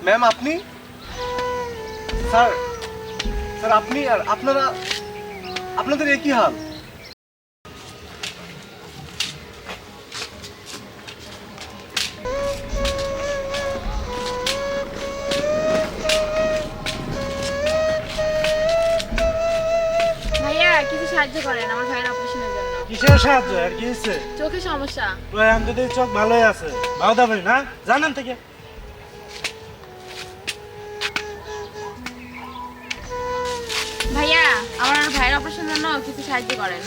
Ma'am আপনি sir sir আপনি আর আপনারা আপনাদের একই হাল। ভাইয়া কিছু সাহায্য করেন আমার ভাইয়ের অপারেশনের জন্য। কিসের সাহায্য আর কি হয়েছে? চোখে সমস্যা। ওই আমি চোখ ভালোই আছে, বাউদা ভাই না জানেন থেকে। ভাইয়া আমার ভাইয়ের অপারেশনের জন্য কিছু সাহায্য করেন।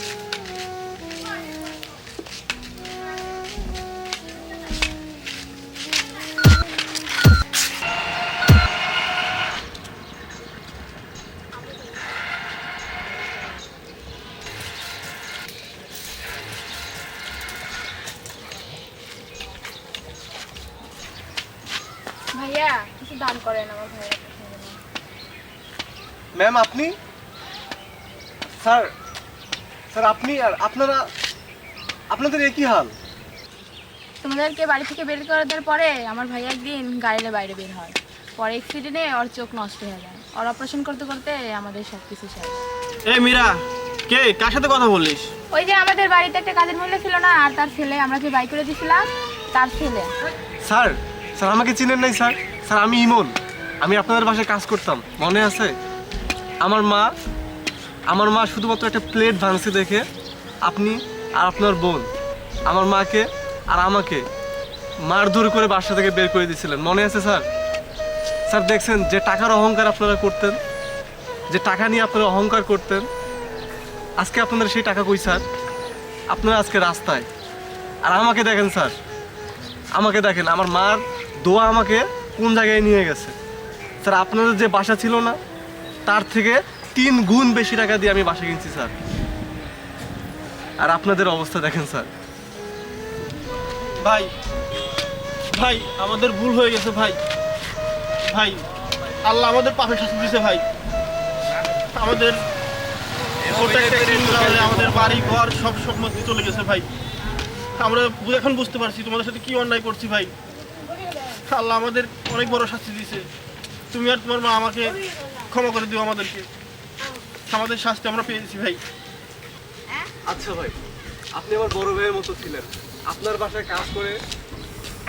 ভাইয়া কিছু দান করেন আমার ভাইয়ের অপারেশনের জন্য। ম্যাম আপনি স্যার স্যার আপনি আর আপনারা আপনাদের একই হাল। তোমাদেরকে বাড়ি থেকে বের করে দেওয়ার পরে আমার ভাইয়া একদিন গাড়ির বাইরে বের হয়, পরে অ্যাক্সিডেন্টে ওর চোখ নষ্ট হয়ে যায়। ওর অপারেশন করতে করতে আমাদের সব কিছু শেষ। এই মীরা, কে কার সাথে কথা বলিস? ওই যে আমাদের বাড়িতে একটা কাজের মহিলা ছিল না, আর তার ছেলে, আমরা যে বাইক করে দিয়েছিলাম তার ছেলে। স্যার স্যার আমাকে চিনেন নাই স্যার? স্যার আমি ইমন, আমি আপনাদের বাসায় কাজ করতাম, মনে আছে? আমার মা শুধুমাত্র একটা প্লেট ভাঙছে দেখে আপনি আর আপনার বোন আমার মাকে আর আমাকে মারধর করে বাসা থেকে বের করে দিয়েছিলেন, মনে আছে স্যার? স্যার দেখছেন যে টাকার অহংকার আপনারা করতেন, যে টাকা নিয়ে আপনারা অহংকার করতেন, আজকে আপনাদের সেই টাকা কই স্যার? আপনারা আজকে রাস্তায়। আর আমাকে দেখেন স্যার, আমাকে দেখেন, আমার মার দোয়া আমাকে কোন জায়গায় নিয়ে গেছে স্যার। আপনাদের যে বাসা ছিল না তার থেকে 3 গুণ বেশি টাকা দিয়ে আমি বাসা কিনছি স্যার। আর আপনাদের অবস্থা দেখেন স্যার। ভাই ভাই আমাদের ভুল হয়ে গেছে ভাই। ভাই আল্লাহ আমাদের পাপের শাস্তি দিয়েছে ভাই। আমাদের আমাদের বাড়ি ঘর সব সম্পত্তি চলে গেছে ভাই। আমরা এখন বুঝতে পারছি তোমাদের সাথে কি অন্যায় করছি ভাই। আল্লাহ আমাদের অনেক বড় শাস্তি দিয়েছে। তুমি আর তোমার মা আমাকে ক্ষমা করে দিও আমাদেরকে। আমাদের শাস্তি আমরা পেয়েছি ভাই। আচ্ছা ভাই, আপনি আমার বড় ভাইয়ের মতো ছিলেন, আপনার বাসায় কাজ করে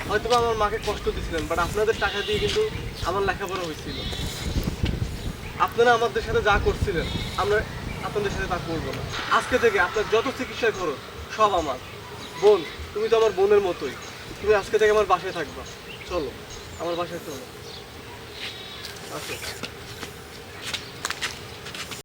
হয়তো আমার মাকে কষ্ট দিয়েছিলেন, বাট আপনাদের টাকা দিয়ে কিন্তু আমার লেখাপড়া হয়েছিল। আপনারা আমাদের সাথে যা করছিলেন আমরা আপনাদের সাথে তা করবো না। আজকে থেকে আপনার যত চিকিৎসা খরচ সব আমার। বোন, তুমি তো আমার বোনের মতোই, তুমি আজকে থেকে আমার বাসায় থাকবা। চলো আমার বাসায় চলো। আচ্ছা।